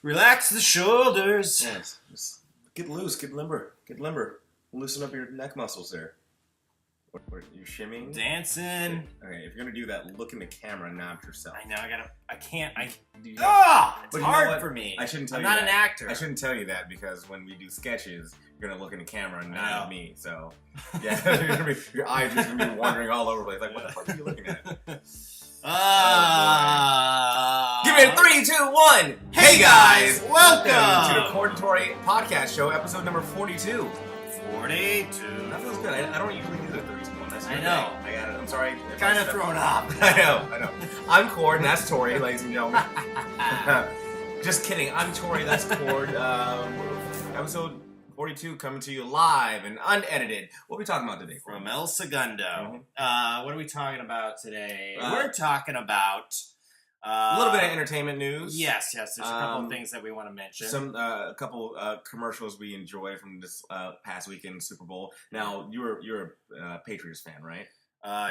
Relax the shoulders. Yes. Just get loose, get limber. Loosen up your neck muscles there. What you're shimmying? Dancing. Okay, if you're gonna do that, look in the camera and not yourself. I know, it's But hard for me. I shouldn't tell I'm you not that. an actor. I shouldn't tell you that because when we do sketches, you're gonna look in the camera and not at me. So, yeah, your eyes are gonna be wandering all over the place. Like, what the fuck are you looking at? Give me a 3, 2, 1. Hey guys, welcome to the Cord and Tory podcast show, episode number 42. 42. That feels good. I don't usually do the 3, 2, 1. That's I know. I got it. I'm sorry. Kind of thrown off. I know. I'm Cord, and that's Tory, ladies and gentlemen. Just kidding. I'm Tory, that's Cord. Episode 42 coming to you live and unedited. What are we talking about today? From El Segundo. Mm-hmm. What are we talking about today? We're talking about... a little bit of entertainment news. Yes. There's a couple of things that we want to mention. A couple commercials we enjoyed from this past weekend Super Bowl. Now, you're a Patriots fan, right?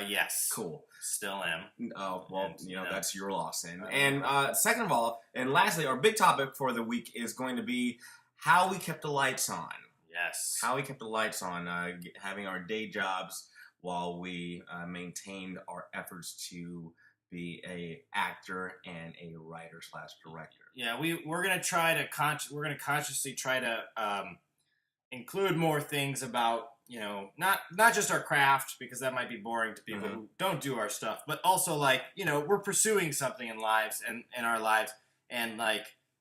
Yes. Cool. Still am. Oh, well, that's your loss then. And second of all, and lastly, our big topic for the week is going to be how we kept the lights on. Yes. How we kept the lights on, having our day jobs while we maintained our efforts to be a actor and a writer / director. Yeah, we're gonna try to consciously try to include more things about not just our craft, because that might be boring to people who don't do our stuff, but also we're pursuing something in our lives, and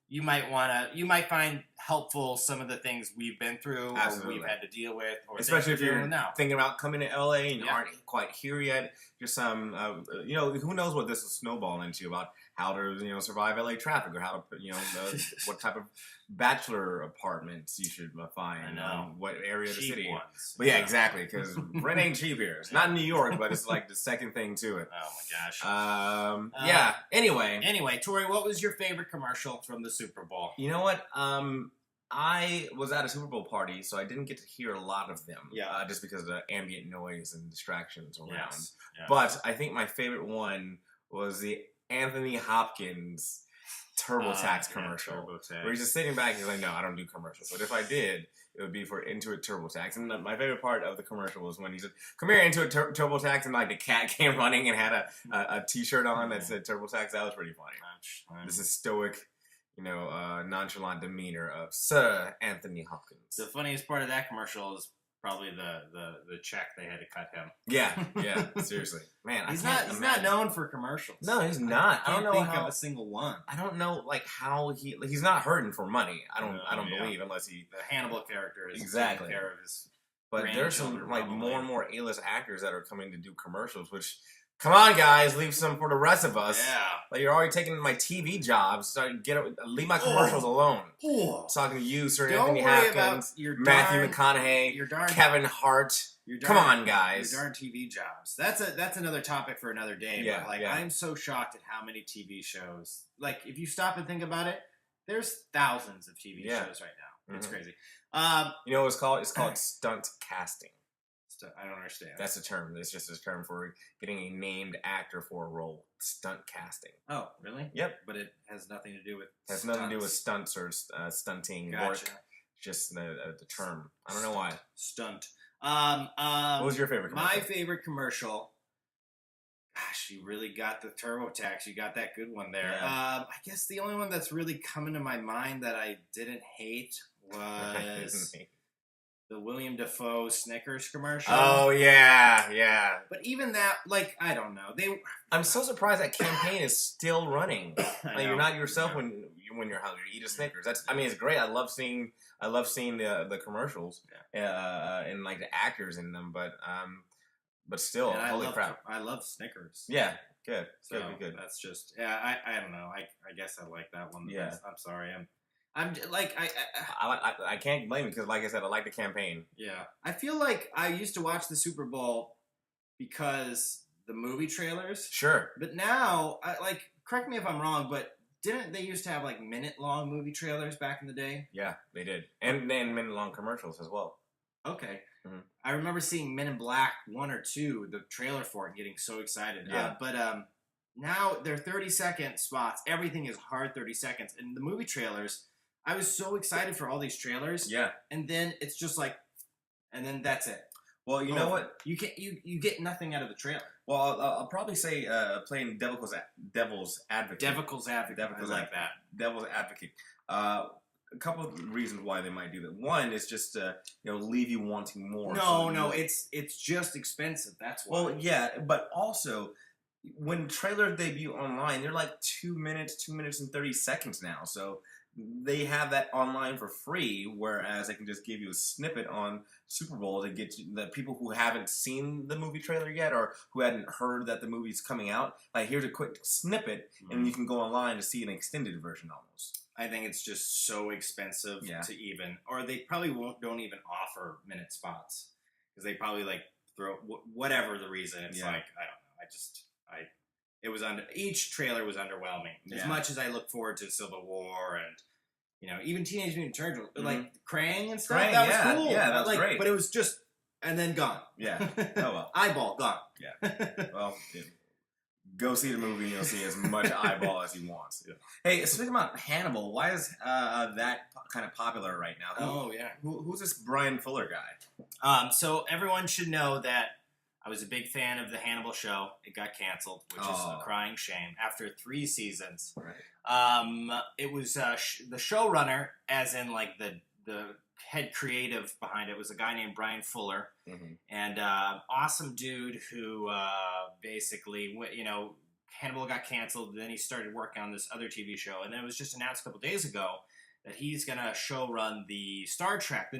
you might find helpful some of the things we've been through. Absolutely. Or we've had to deal with, or especially if you're now thinking about coming to LA and you aren't quite here yet. Just who knows what this will snowball into about how to survive LA traffic, or how to what type of bachelor apartments you should find. I know. What area of the Cheap city. ones. But yeah, exactly, because rent ain't cheap here. It's not in New York, but it's like the second thing to it. Oh my gosh. Yeah. Anyway, Tori, what was your favorite commercial from the Super Bowl? You know what? I was at a Super Bowl party, so I didn't get to hear a lot of them. Yeah. Just because of the ambient noise and distractions around. Yes. But I think my favorite one was the Anthony Hopkins TurboTax commercial. TurboTax. Where he's just sitting back and he's like, no, I don't do commercials. But if I did, it would be for Intuit TurboTax. And my favorite part of the commercial was when he said, come here, Intuit TurboTax, and the cat came running and had a t-shirt on that said TurboTax. That was pretty funny. This is stoic, nonchalant demeanor of Sir Anthony Hopkins. The funniest part of that commercial is probably the check they had to cut him. Yeah, seriously, man. He's not known for commercials. No, he's not. I don't think of a single one. I don't know how he's not hurting for money. I don't believe, unless the Hannibal character is exactly taking care of his. But there's some more and more A-list actors that are coming to do commercials, which. Come on, guys, leave some for the rest of us. Yeah. You're already taking my TV jobs, so leave my commercials alone. I'm talking to you, Sir Don't Anthony worry Hopkins, about your Matthew McConaughey, Kevin Hart. Come on, guys. Your darn TV jobs. That's another topic for another day. Yeah, but I'm so shocked at how many TV shows. If you stop and think about it, there's thousands of TV shows right now. It's crazy. You know what it's called? It's called stunt casting. I don't understand. That's a term. It's just a term for getting a named actor for a role. Stunt casting. Oh, really? Yep. But it has nothing to do with stunts. Nothing to do with stunts or stunting work. Just the term. I don't know why. Stunt. What was your favorite commercial? My favorite commercial. Gosh, you really got the TurboTax. You got that good one there. Yeah. I guess the only one that's really coming to my mind that I didn't hate was... the William Dafoe Snickers commercial. Oh, yeah. But even that, I don't know. I'm so surprised that campaign is still running. You're not yourself when you're hungry. Eat a Snickers. It's great. I love seeing the commercials and the actors in them. But still, holy crap! I love Snickers. Yeah, good. Good. That's just I don't know. I guess I like that one. Yeah. I'm sorry. I can't blame it because, like I said, I like the campaign. Yeah, I feel like I used to watch the Super Bowl because the movie trailers. Sure. But now, correct me if I'm wrong, but didn't they used to have minute-long movie trailers back in the day? Yeah, they did, and minute-long commercials as well. Okay. Mm-hmm. I remember seeing Men in Black 1 or 2, the trailer for it, and getting so excited. Yeah. But now they're 30-second spots. Everything is hard 30 seconds. And the movie trailers, I was so excited for all these trailers. Yeah. And then it's just like, and then that's it. Well, you know what? You get nothing out of the trailer. Well, I'll probably say playing Devil's Advocate. Devil's Advocate. I like that. Devil's Advocate. A couple of reasons why they might do that. One is just leave you wanting more. No, it's just expensive. That's why. Well, yeah, but also when trailers debut online, they're like 2 minutes and 30 seconds now. So they have that online for free, whereas they can just give you a snippet on Super Bowl to get the people who haven't seen the movie trailer yet or who hadn't heard that the movie's coming out. Like, here's a quick snippet, and you can go online to see an extended version almost. I think it's just so expensive to even, or they probably don't even offer minute spots because they probably like throw whatever the reason. It's like, I don't know. It was each trailer was underwhelming. As much as I look forward to Civil War and even Teenage Mutant Ninja Turtles, like Krang and stuff. That was cool. Yeah, that was great. But it was just and then gone. Yeah. Oh well. Eyeball gone. Yeah. Well. Go see the movie and you'll see as much eyeball as he wants. Yeah. Hey, speaking about Hannibal, why is that kind of popular right now? Who's this Brian Fuller guy? So everyone should know that I was a big fan of the Hannibal show. It got canceled, which is a crying shame. After 3 seasons, right. It was the showrunner, as in like the head creative behind it, was a guy named Brian Fuller, and awesome dude who basically, Hannibal got canceled. Then he started working on this other TV show, and then it was just announced a couple days ago that he's gonna showrun the new Star Trek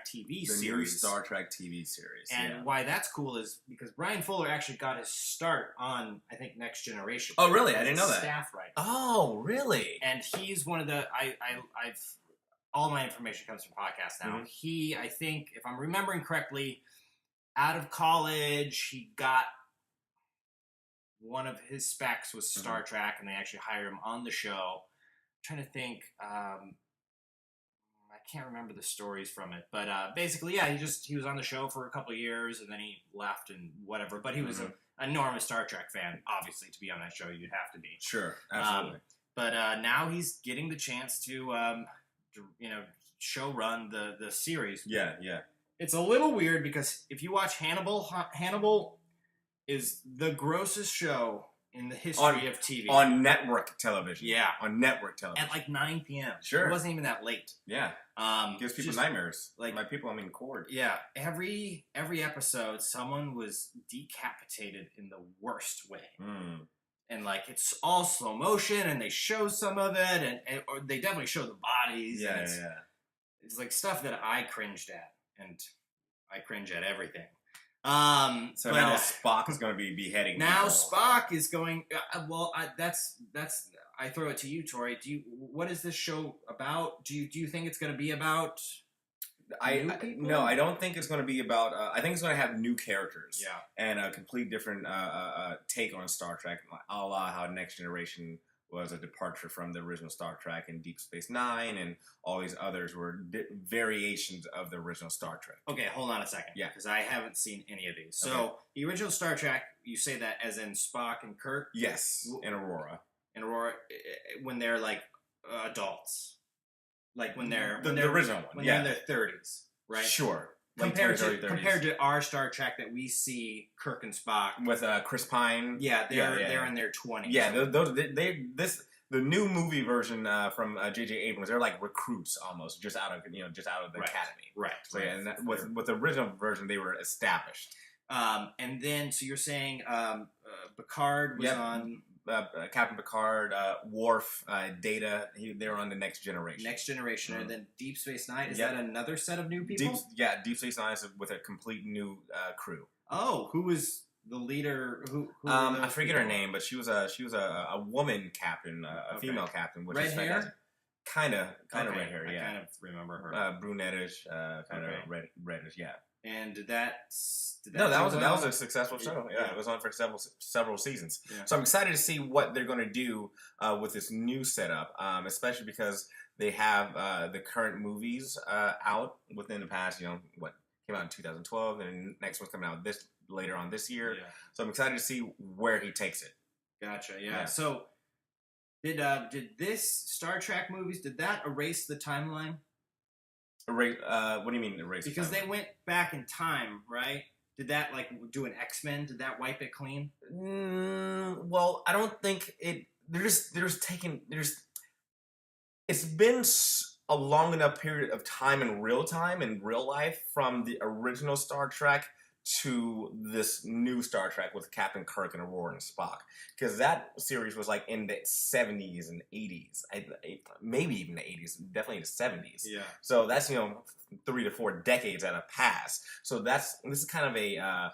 TV series. The new Star Trek TV series. And why that's cool is because Brian Fuller actually got his start on, I think, Next Generation. Oh, really? I didn't know that. Staff writer. Oh, really? And he's one of the I've all my information comes from podcasts now. He, I think, if I'm remembering correctly, out of college, he got one of his specs was Star Trek, and they actually hired him on the show. I'm trying to think. I can't remember the stories from it, but basically, he was on the show for a couple of years, and then he left and whatever. But he was an enormous Star Trek fan. Obviously, to be on that show, you'd have to be. Sure, absolutely. But now he's getting the chance to show run the series. Yeah. It's a little weird because if you watch Hannibal is the grossest show in the history of TV. On network television. Yeah. On network television. At like 9 p.m. Sure. It wasn't even that late. Yeah. Gives people nightmares. Like my people, I mean Cord. Yeah. Every episode, someone was decapitated in the worst way. And like it's all slow motion, and they show some of it, or they definitely show the bodies. Yeah, and it's like stuff that I cringed at, and I cringe at everything. So now Spock is going to be beheading. Now people. Spock is going. That's. I throw it to you, Tori. What is this show about? Do you think it's going to be about? No, I don't think it's going to be about. I think it's going to have new characters. Yeah. And a complete different take on Star Trek, a la how Next Generation was a departure from the original Star Trek, and Deep Space Nine, and all these others were variations of the original Star Trek. Okay, hold on a second. Yeah. Because I haven't seen any of these. So the original Star Trek, you say that as in Spock and Kirk? Yes. And Aurora. When they're like adults. Like when they're the original one, when they're in their 30s, right? Sure. Compared to our Star Trek that we see Kirk and Spock with Chris Pine. Yeah, they're in their 20s. Yeah, the new movie version from J.J. Abrams, they're like recruits almost, just out of the academy. Right. So and with the original version, they were established. And then so you're saying Picard was on. Captain Picard, Worf, Data, they were on the Next Generation. Next Generation, and then Deep Space Nine. Is that another set of new people? Deep Space Nine is with a complete new crew. Oh, who was the leader? Who I forget her name, but she was a woman captain, a female captain. Which red is hair? Kind of red hair. Yeah, I kind of remember her. Brunettish, kind of reddish. Yeah. And that was a successful show. Yeah, it was on for several seasons. Yeah. So I'm excited to see what they're going to do with this new setup, especially because they have the current movies out within the past. What came out in 2012, and the next one's coming out later on this year. Yeah. So I'm excited to see where he takes it. Gotcha. Yeah. Yeah. So did this Star Trek movies erase the timeline? Erase. What do you mean erase? Because they went back in time, right? Did that like do an X-Men? Did that wipe it clean? Well, I don't think it. It's been a long enough period of time in real time, in real life, from the original Star Trek to this new Star Trek with Captain Kirk and Aurora and Spock. Because that series was like in the 70s and 80s. Maybe even the 80s, definitely the 70s. Yeah. So that's, 3 to 4 decades that have passed. So this is kind of a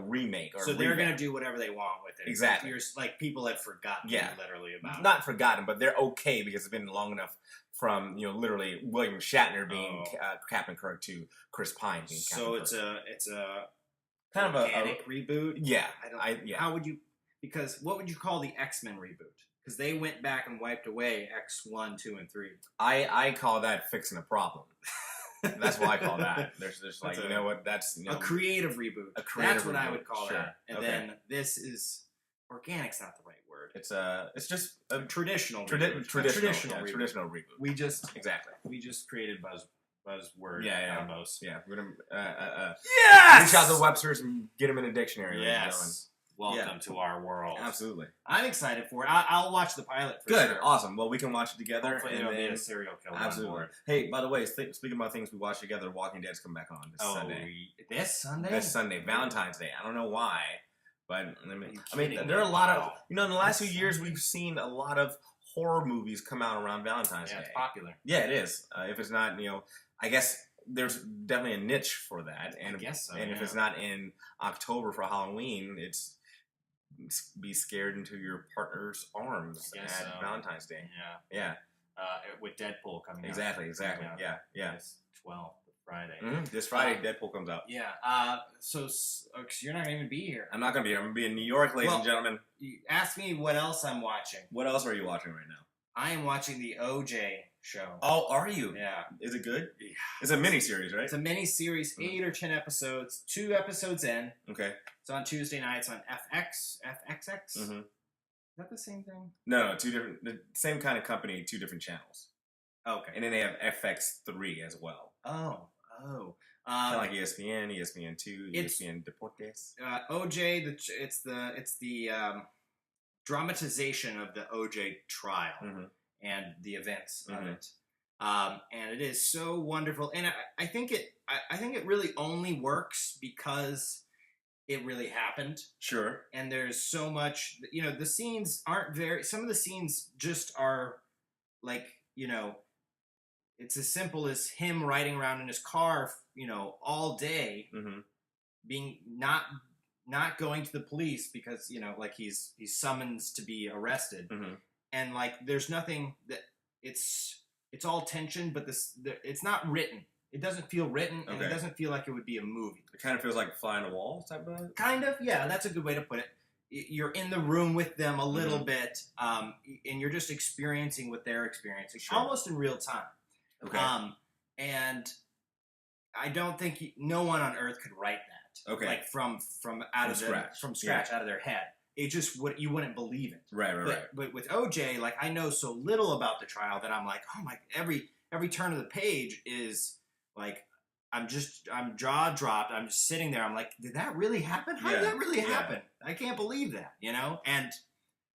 remake. Or so they're going to do whatever they want with it. Exactly. Like people had forgotten literally about Not forgotten, but they're okay because it's been long enough from, literally William Shatner being Captain Kirk to Chris Pine being Captain Kirk. So it's a kind of organic reboot? Yeah. How would you... Because what would you call the X-Men reboot? Because they went back and wiped away X1, 2, and 3. I call that fixing a problem. That's what I call that. There's like, you know what, that's... a creative reboot. That's what I would call that. And then this is... Organic's not the right word. It's just a traditional reboot. Traditional reboot. We just created buzzword combos. Yeah. We're gonna yes! reach out to Webster's and get them in a dictionary. Yes. Welcome to our world. Absolutely. I'm excited for it. I'll watch the pilot for Good. sure. Awesome. Well, we can watch it together. Hopefully there'll be a serial killer absolutely. on board. Hey, by the way, speaking about things we watch together, Walking Dead's come back on this Sunday. This Sunday? This Sunday. Valentine's Day. I don't know why. But, I mean, there are a lot of... in the last few years, we've seen a lot of horror movies come out around Valentine's Day. It's popular. Yeah, it is. If it's not, I guess there's definitely a niche for that. And, I guess so, and if it's not in October for Halloween, it's be scared into your partner's arms at Valentine's Day. Yeah. With Deadpool coming out. Exactly. Yeah. It's 12th. Friday. This Friday, Deadpool comes out. Yeah. So you're not going to even be here. I'm not going to be here. I'm going to be in New York, ladies and gentlemen. You ask me what else I'm watching. What else are you watching right now? I am watching the OJ show. Oh, are you? Yeah. Is it good? Yeah. It's a mini-series, right? It's a mini-series, 8 or 10 episodes. 2 episodes in. Okay. It's on Tuesday nights on FXX. Mm-hmm. Is that the same thing? No, the same kind of company, 2 different channels. Okay. And then they have FX3 as well. Oh. Kind of like ESPN, ESPN2, ESPN Deportes. OJ, it's the dramatization of the OJ trial and the events of it, and it is so wonderful. And I think it really only works because it really happened. Sure. And there's so much. The scenes aren't very. Some of the scenes just are like it's as simple as him riding around in his car, all day, being not going to the police because like he's summoned to be arrested, and like there's nothing that it's all tension, but it's not written. It doesn't feel written, and it doesn't feel like it would be a movie. It kind of feels like Fly on the Wall type of. Kind of, yeah. That's a good way to put it. You're in the room with them a little bit, and you're just experiencing what they're experiencing, almost in real time. Okay. And I don't think no one on earth could write that. Okay. Like from scratch, out of their head. It just you wouldn't believe it. Right. But with OJ, like I know so little about the trial that I'm like, oh my, every turn of the page is like I'm jaw dropped. I'm just sitting there. I'm like, did that really happen? How did that really happen? I can't believe that. And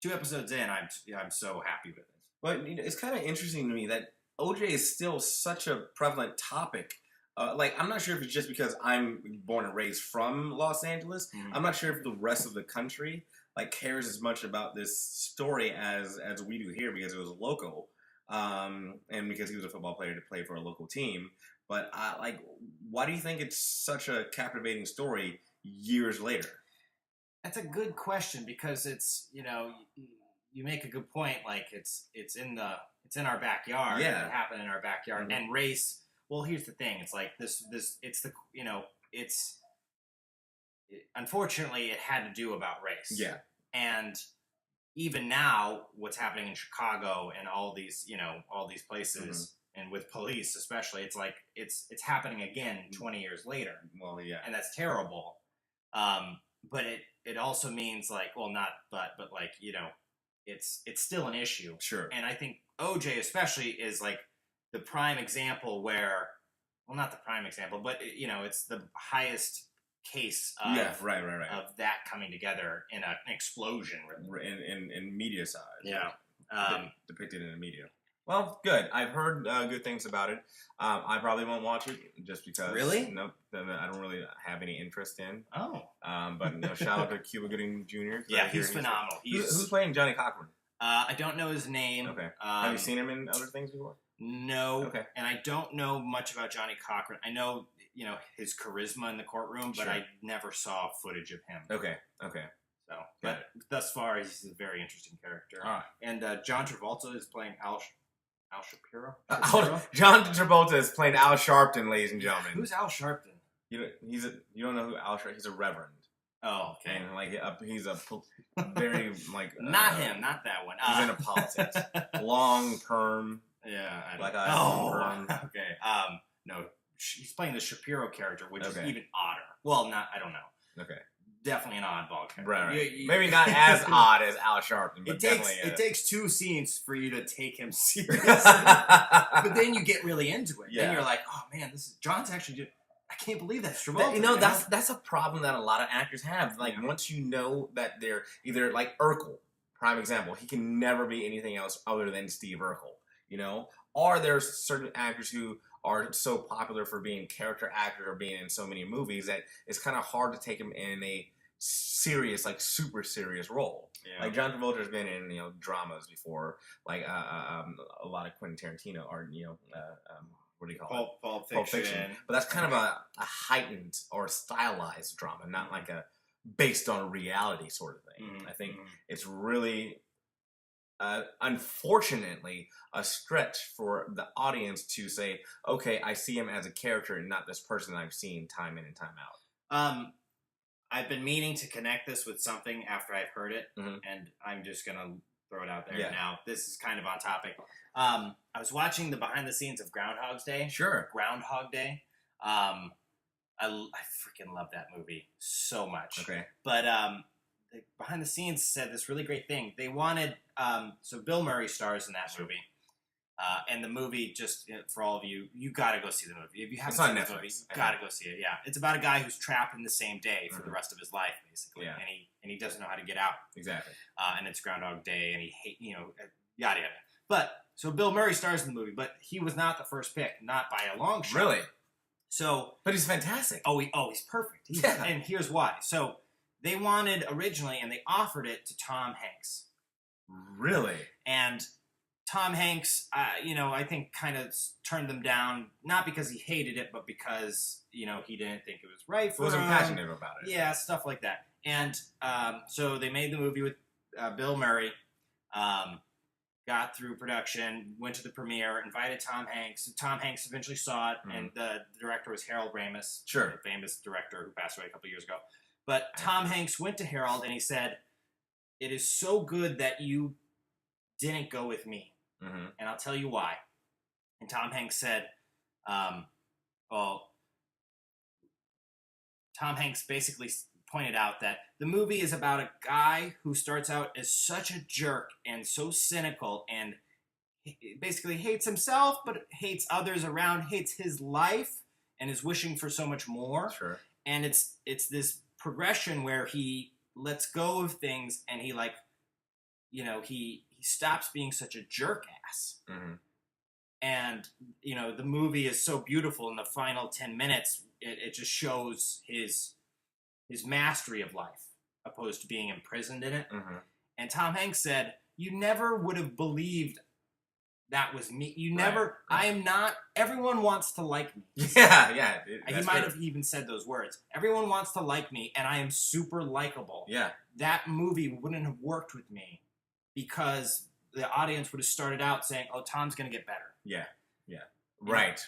2 episodes in, I'm so happy with it. But it's kind of interesting to me that OJ is still such a prevalent topic. I'm not sure if it's just because I'm born and raised from Los Angeles. I'm not sure if the rest of the country cares as much about this story as we do here because it was local, and because he was a football player to play for a local team. But why do you think it's such a captivating story years later? That's a good question because it's you make a good point. Like it's in our backyard. Yeah. It happened in our backyard. And race. Well, here's the thing. It's like this. It's unfortunately it had to do about race. Yeah. And even now, what's happening in Chicago and all these places, and with police especially, it's like it's happening again 20 years later. Well, yeah. And that's terrible. but it also means like, well, not but like, you know, it's still an issue. Sure. And I think OJ especially is like the prime example where, well, not the prime example, but you know, it's the highest case of, right. of that coming together in an explosion, really. In media size. Yeah. Depicted in the media. Well, good. I've heard good things about it. I probably won't watch it just because. Really? Nope. I don't really have any interest in. Oh. But you know, shout out to Cuba Gooding Jr. Yeah, he's phenomenal. Who's playing Johnny Cochran? I don't know his name. Okay. Have you seen him in other things before? No. Okay. And I don't know much about Johnny Cochran. I know, you know, his charisma in the courtroom, but Sure. I never saw footage of him. Okay. So, but thus far, he's a very interesting character. All right. And John Travolta is playing Al Shapiro. John Travolta is playing Al Sharpton, ladies and gentlemen. Who's Al Sharpton? You don't know who Al Sharpton? He's a reverend. Oh, okay. And like he's a very like not him, not that one. He's into politics. Long perm. Yeah. Black eyes. Oh, perm. Okay. No, he's playing the Shapiro character, which is even odder. Well, I don't know. Okay. Definitely an oddball character. Right. Maybe not as odd as Al Sharpton, but it takes 2 scenes for you to take him seriously. But then you get really into it. Yeah. Then you're like, oh man, John's actually doing. I can't believe that's Travolta. You know, that's a problem that a lot of actors have. Like once you know that they're either like Urkel, prime example, he can never be anything else other than Steve Urkel. You know, or there's certain actors who are so popular for being character actors or being in so many movies that it's kind of hard to take him in a serious, like super serious role. Yeah. Like John Travolta has been in dramas before, like a lot of Quentin Tarantino or what do you call it? Pulp Fiction. But that's kind of a heightened or stylized drama, not like a based on reality sort of thing. I think it's really unfortunately a stretch for the audience to say, okay, I see him as a character and not this person I've seen time in and time out. I've been meaning to connect this with something after I've heard it, and I'm just going to throw it out there now. This is kind of on topic. I was watching the behind the scenes of Groundhog's Day. Sure. Groundhog Day. I freaking love that movie so much. Okay. But the behind the scenes said this really great thing. They wanted, so Bill Murray stars in that movie. And the movie, just for all of you, you got to go see the movie. If you haven't seen the movie, you got to go see it. Yeah, it's about a guy who's trapped in the same day for the rest of his life, basically. Yeah. And he doesn't know how to get out. Exactly. And it's Groundhog Day, and he yada yada. But so Bill Murray stars in the movie, but he was not the first pick, not by a long shot. Really? So, but he's fantastic. He's perfect. And here's why. So they wanted originally, and they offered it to Tom Hanks. Really? And Tom Hanks, I think kind of turned them down, not because he hated it, but because, he didn't think it was right for him. Wasn't passionate about it. Yeah, stuff like that. And so they made the movie with Bill Murray, got through production, went to the premiere, invited Tom Hanks. Tom Hanks eventually saw it, and the director was Harold Ramis, sure, the famous director who passed away a couple years ago. But Tom Hanks went to Harold, and he said, "It is so good that you didn't go with me. And I'll tell you why." And Tom Hanks said, Tom Hanks basically pointed out that the movie is about a guy who starts out as such a jerk and so cynical and basically hates himself, but hates others around, hates his life, and is wishing for so much more. Sure. And it's this progression where he lets go of things and he he stops being such a jerk ass. And, the movie is so beautiful in the final 10 minutes. It just shows his mastery of life opposed to being imprisoned in it. And Tom Hanks said, "You never would have believed that was me. You never, I am not, everyone wants to like me." Yeah. He might have even said those words. "Everyone wants to like me, and I am super likable." Yeah. That movie wouldn't have worked with me because the audience would have started out saying, "Oh, Tom's going to get better." Yeah. Right.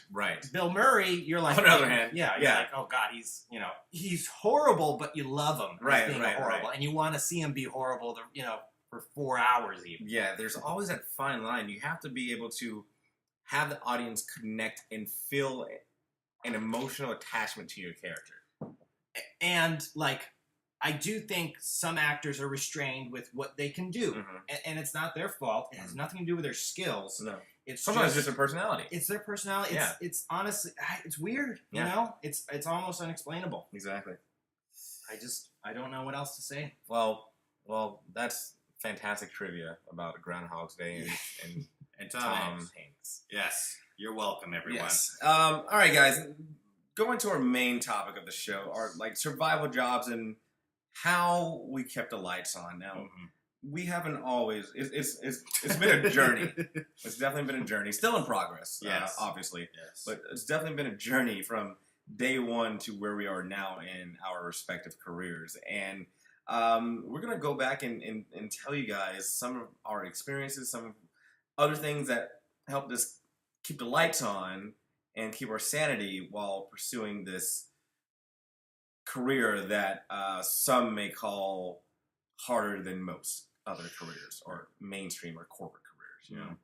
Bill Murray, you're like, on the other hand, you're like, "Oh God, he's horrible, but you love him, right? Horrible, and you want to see him be horrible, for 4 hours even." Yeah, there's always that fine line. You have to be able to have the audience connect and feel an emotional attachment to your character. And I do think some actors are restrained with what they can do, and it's not their fault. It has nothing to do with their skills. No, it's sometimes just their personality. It's their personality. Yeah. It's honestly, it's weird. You know, it's almost unexplainable. Exactly. I don't know what else to say. Well, that's fantastic trivia about Groundhog's Day and Tom Hanks. Yes, you're welcome, everyone. Yes. All right, guys. Going to our main topic of the show, our like survival jobs and how we kept the lights on. Now, we haven't always. It's been a journey. It's definitely been a journey. Still in progress. Yes, obviously. Yes, but it's definitely been a journey from day one to where we are now in our respective careers. And we're gonna go back and tell you guys some of our experiences, some other things that helped us keep the lights on and keep our sanity while pursuing this career that some may call harder than most other careers or mainstream or corporate careers, you know?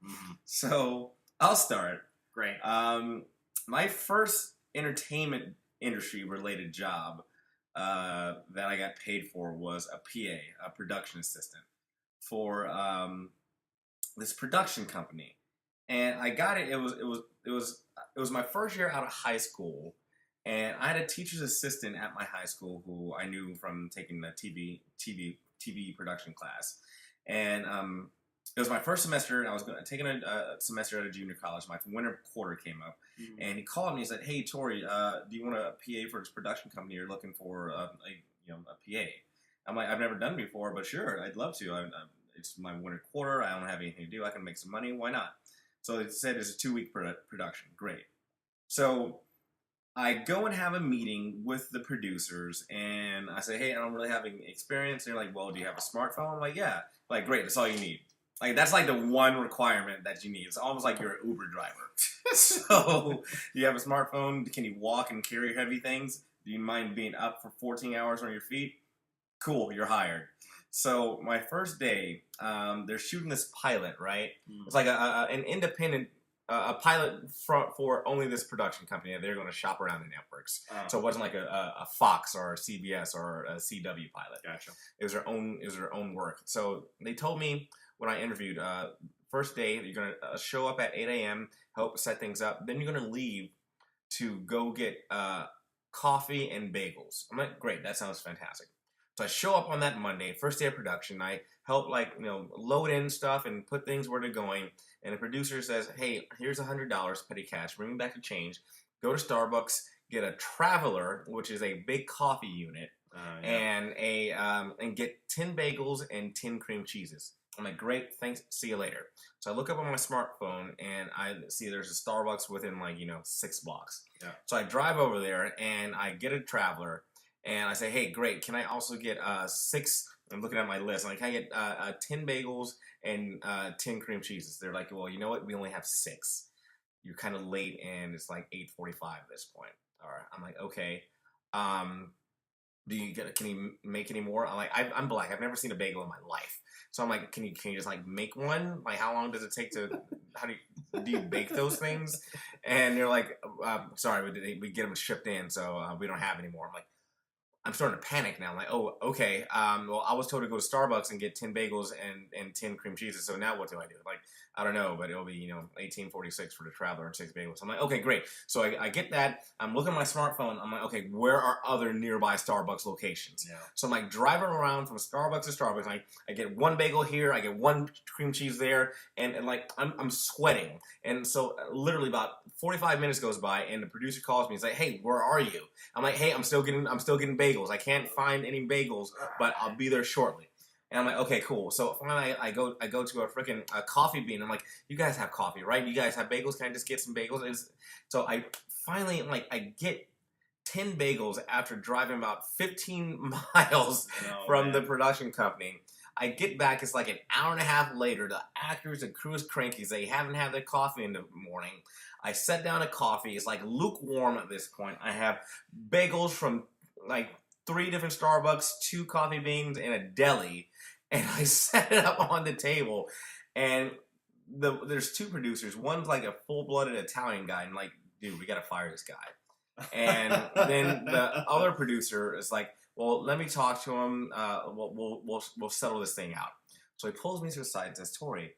So I'll start. Great. My first entertainment industry related job that I got paid for was a PA, a production assistant for this production company. And I got it. It was my first year out of high school, and I had a teacher's assistant at my high school who I knew from taking the TV production class, and it was my first semester. I was taking a semester at a junior college. My winter quarter came up, and he called me. He said, "Hey, Tory, do you want a PA for this production company? You're looking for a PA." I'm like, "I've never done it before, but sure, I'd love to. It's my winter quarter. I don't have anything to do. I can make some money. Why not?" So it said it's a 2-week production. Great. So I go and have a meeting with the producers, and I say, "Hey, I don't really have any experience." And they're like, "Well, do you have a smartphone?" I'm like, "Yeah." Like, great. That's all you need. Like, that's like the one requirement that you need. It's almost like you're an Uber driver. So, you have a smartphone? Can you walk and carry heavy things? Do you mind being up for 14 hours on your feet? Cool, you're hired. So, my first day, they're shooting this pilot, right? It's like an independent a pilot for only this production company. They're going to shop around the networks. So it wasn't like a Fox or a CBS or a CW pilot. Gotcha. It was their own work. So they told me when I interviewed, first day, you're going to show up at 8 a.m., help set things up. Then you're going to leave to go get coffee and bagels. I'm like, great, that sounds fantastic. So I show up on that Monday, first day of production. I help load in stuff and put things where they're going. And the producer says, "Hey, here's $100 petty cash. Bring me back the change. Go to Starbucks, get a Traveler, which is a big coffee unit, and get 10 bagels and 10 cream cheeses." I'm like, "Great, thanks. See you later." So I look up on my smartphone and I see there's a Starbucks within 6 blocks. Yeah. So I drive over there and I get a Traveler. And I say, "Hey, great, can I also get 6," I'm looking at my list, I'm like, "Can I get 10 bagels and 10 cream cheeses?" They're like, "Well, you know what, we only have 6. You're kind of late and it's like 8:45 at this point." All right, I'm like, "Okay. Can you make any more?" I'm like, I'm black, I've never seen a bagel in my life. So I'm like, can you just make one? Like, how long does it take how do you bake those things? And they're like, "Sorry, we get them shipped in, so we don't have any more." I'm like, I'm starting to panic now. I'm like, "Oh, okay. Well, I was told to go to Starbucks and get 10 bagels and 10 cream cheeses. So now what do I do?" Like, I don't know, but it'll be, $18.46 for the Traveler and 6 bagels. I'm like, "Okay, great." So I get that. I'm looking at my smartphone. I'm like, "Okay, where are other nearby Starbucks locations?" Yeah. So I'm driving around from Starbucks to Starbucks. I get 1 bagel here. I get 1 cream cheese there. And I'm sweating. And so literally about 45 minutes goes by and the producer calls me. He's like, "Hey, where are you?" I'm like, "Hey, I'm still getting bagels. I can't find any bagels, but I'll be there shortly." And I'm like, "Okay, cool." So finally, I go to a freaking Coffee Bean. I'm like, "You guys have coffee, right? You guys have bagels? Can I just get some bagels?" So I finally I get 10 bagels after driving about 15 miles from the production company. I get back. It's like an hour and a half later. The actors and crew is cranky. They haven't had their coffee in the morning. I set down a coffee. It's lukewarm at this point. I have bagels from 3 different Starbucks, 2 Coffee Beans, and a deli. And I set it up on the table. And there's 2 producers. One's a full-blooded Italian guy. And dude, we got to fire this guy. And then the other producer is like, well, let me talk to him. We'll settle this thing out. So he pulls me to the side and says, Tori,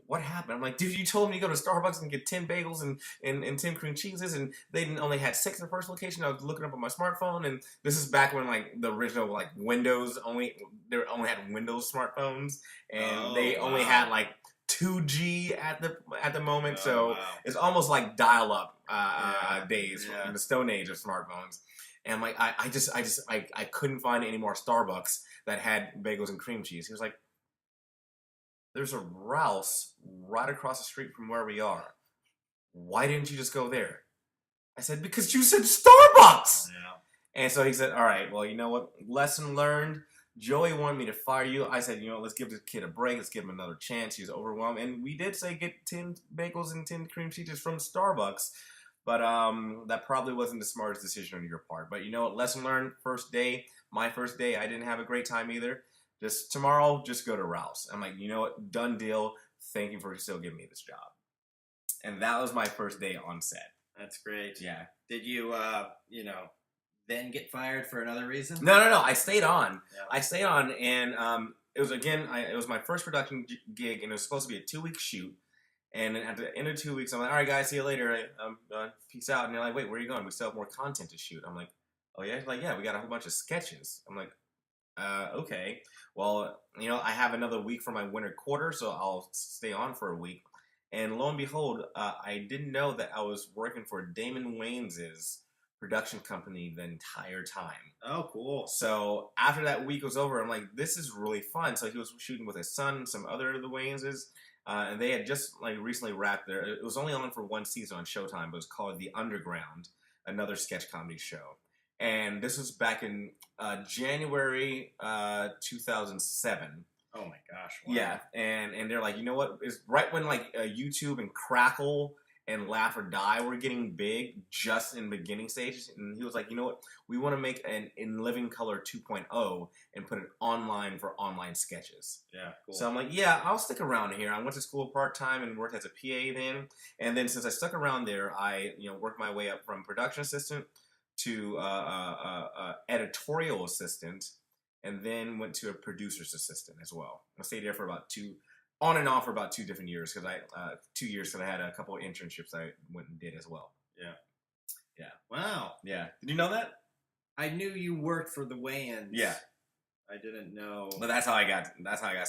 what happened? I'm like, dude, you told me to go to Starbucks and get 10 bagels and 10 cream cheeses, and they only had 6 in the first location. I was looking up on my smartphone, and this is back when like the original like Windows they only had Windows smartphones, and they only had like 2G at the moment, so it's almost like dial-up days in the Stone Age of smartphones. And I'm like, I couldn't find any more Starbucks that had bagels and cream cheese. He was like, there's a Rouse right across the street from where we are. Why didn't you just go there? I said, because you said Starbucks! Yeah. And so he said, all right, well, you know what? Lesson learned. Joey wanted me to fire you. I said, you know, let's give this kid a break. Let's give him another chance. He's overwhelmed. And we did say get 10 bagels and 10 cream cheeses from Starbucks. But that probably wasn't the smartest decision on your part. But you know what? Lesson learned. First day, my first day, I didn't have a great time either. Just tomorrow, just go to Rouse. I'm like, you know what? Done deal. Thank you for still giving me this job. And that was my first day on set. That's great. Yeah. Did you, then get fired for another reason? No. I stayed on. Yeah. I stayed on, and it was it was my first production gig, and it was supposed to be a 2-week shoot. And then at the end of 2 weeks, I'm like, all right, guys, see you later. Peace out. And they're like, wait, where are you going? We still have more content to shoot. I'm like, oh yeah? He's like, yeah, we got a whole bunch of sketches. I'm like, okay. Well, you know, I have another week for my winter quarter, so I'll stay on for a week. And lo and behold, I didn't know that I was working for Damon Wayans' production company the entire time. Oh, cool. So after that week was over, I'm like, this is really fun. So he was shooting with his son, some other of the Wayanses, and they had just like recently wrapped their. It was only on for one season on Showtime, but it was called The Underground, another sketch comedy show. And this was back in January 2007. Oh my gosh! Wow. Yeah, and they're like, you know what? It's right when like YouTube and Crackle and Laugh or Die were getting big, just in beginning stages. And he was like, you know what? We want to make an In Living Color 2.0 and put it online for online sketches. Yeah, cool. So I'm like, yeah, I'll stick around here. I went to school part-time and worked as a PA then. And then since I stuck around there, I worked my way up from production assistant to editorial assistant, and then went to a producer's assistant as well. I stayed there for about on and off for about 2 different years, because 2 years, because I had a couple of internships I went and did as well. Yeah. Wow. Yeah. Did you know that? I knew you worked for the Wayans. Yeah. I didn't know. But that's how I got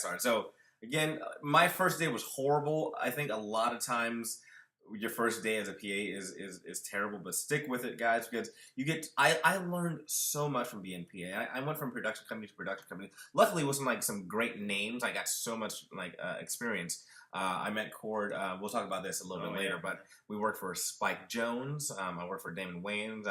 started. So again, my first day was horrible. I think a lot of times your first day as a PA is terrible, but stick with it, guys, because I learned so much from being PA. I went from production company to production company. Luckily, with some great names, I got so much experience. I met Cord. We'll talk about this a little bit later, but we worked for Spike Jones. I worked for Damon Wayans.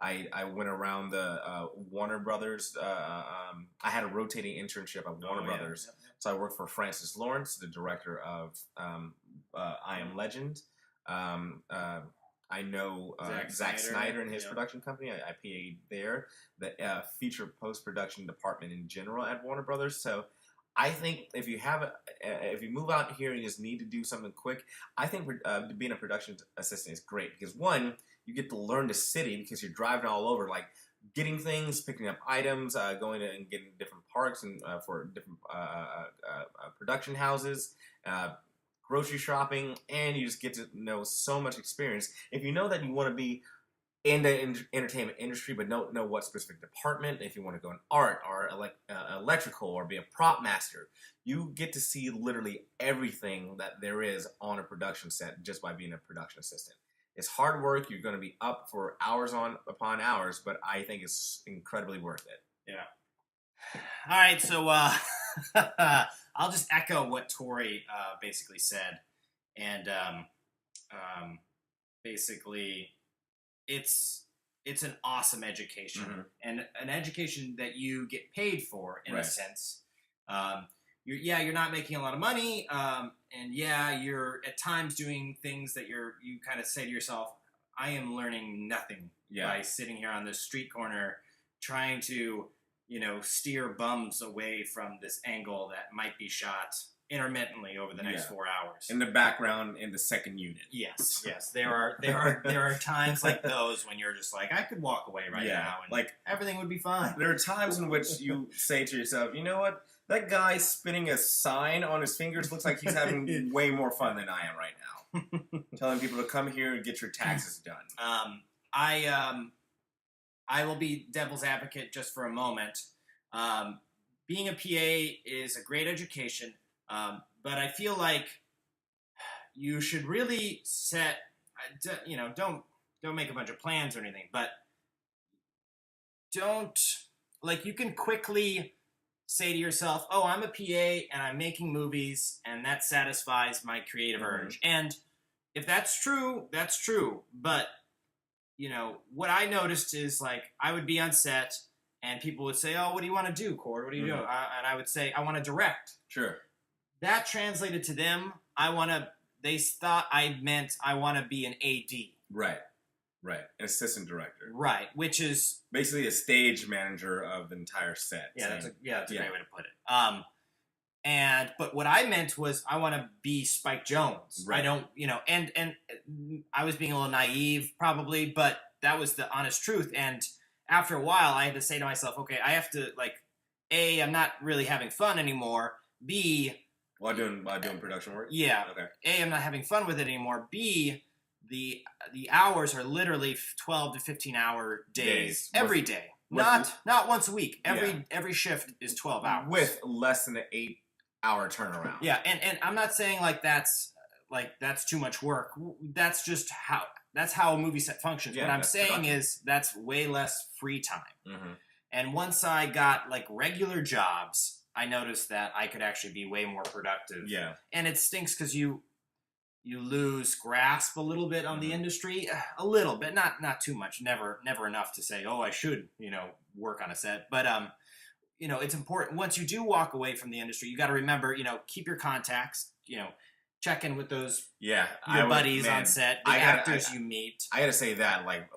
I went around the Warner Brothers. I had a rotating internship at Warner Brothers. Yeah. So I worked for Francis Lawrence, the director of I Am Legend. I know Zack Snyder and his production company. I PA'd there. The feature post-production department in general at Warner Brothers. So I think if you move out here and you just need to do something quick, I think being a production assistant is great, because one, you get to learn the city because you're driving all over, like getting things, picking up items, going to and getting different parks and for different production houses, grocery shopping, and you just get to know so much experience. If you know that you want to be in the entertainment industry but don't know what specific department, if you want to go in art or electrical or be a prop master, you get to see literally everything that there is on a production set just by being a production assistant. It's hard work. You're going to be up for hours upon hours, but I think it's incredibly worth it. Yeah. All right, so I'll just echo what Tory basically said, and basically, it's an awesome education, and an education that you get paid for in a sense. You're not making a lot of money, and you're at times doing things that you kind of say to yourself, I am learning nothing by sitting here on this street corner trying to steer bums away from this angle that might be shot intermittently over the next 4 hours. In the background, in the second unit. Yes. There are times like those when you're just like, I could walk away right now, and like everything would be fine. There are times in which you say to yourself, you know what? That guy spinning a sign on his fingers looks like he's having way more fun than I am right now. Telling people to come here and get your taxes done. I will be devil's advocate just for a moment. Being a PA is a great education, but I feel like you should really set, don't make a bunch of plans or anything, but you can quickly say to yourself, oh, I'm a PA and I'm making movies and that satisfies my creative urge. And if that's true, that's true. But, what I noticed is like I would be on set and people would say, oh, what do you want to do, Cord? What are you doing? And I would say, I want to direct. Sure. That translated to them, they thought I meant I want to be an AD. Right. An assistant director. Right, which is basically a stage manager of the entire set. Yeah, that's a great way to put it. But what I meant was I want to be Spike Jonze. Right. I don't, and I was being a little naive probably, but that was the honest truth. And after a while, I had to say to myself, okay, I have to A, I'm not really having fun anymore. B, while doing production work. Yeah. Okay. A, I'm not having fun with it anymore. B, the hours are literally 12 to 15 hour days every day. Not once a week. Every shift is 12 hours with less than an 8-hour turnaround. Yeah, and I'm not saying that's too much work. That's just how a movie set functions. Yeah, what I'm saying is that's way less free time. Mm-hmm. And once I got regular jobs, I noticed that I could actually be way more productive. Yeah. And it stinks because you lose grasp a little bit on the industry, a little bit, not too much, never enough to say, oh, I should, work on a set. But, it's important. Once you do walk away from the industry, you got to remember, keep your contacts, check in with those your buddies on set, the actors you meet. I got to say that like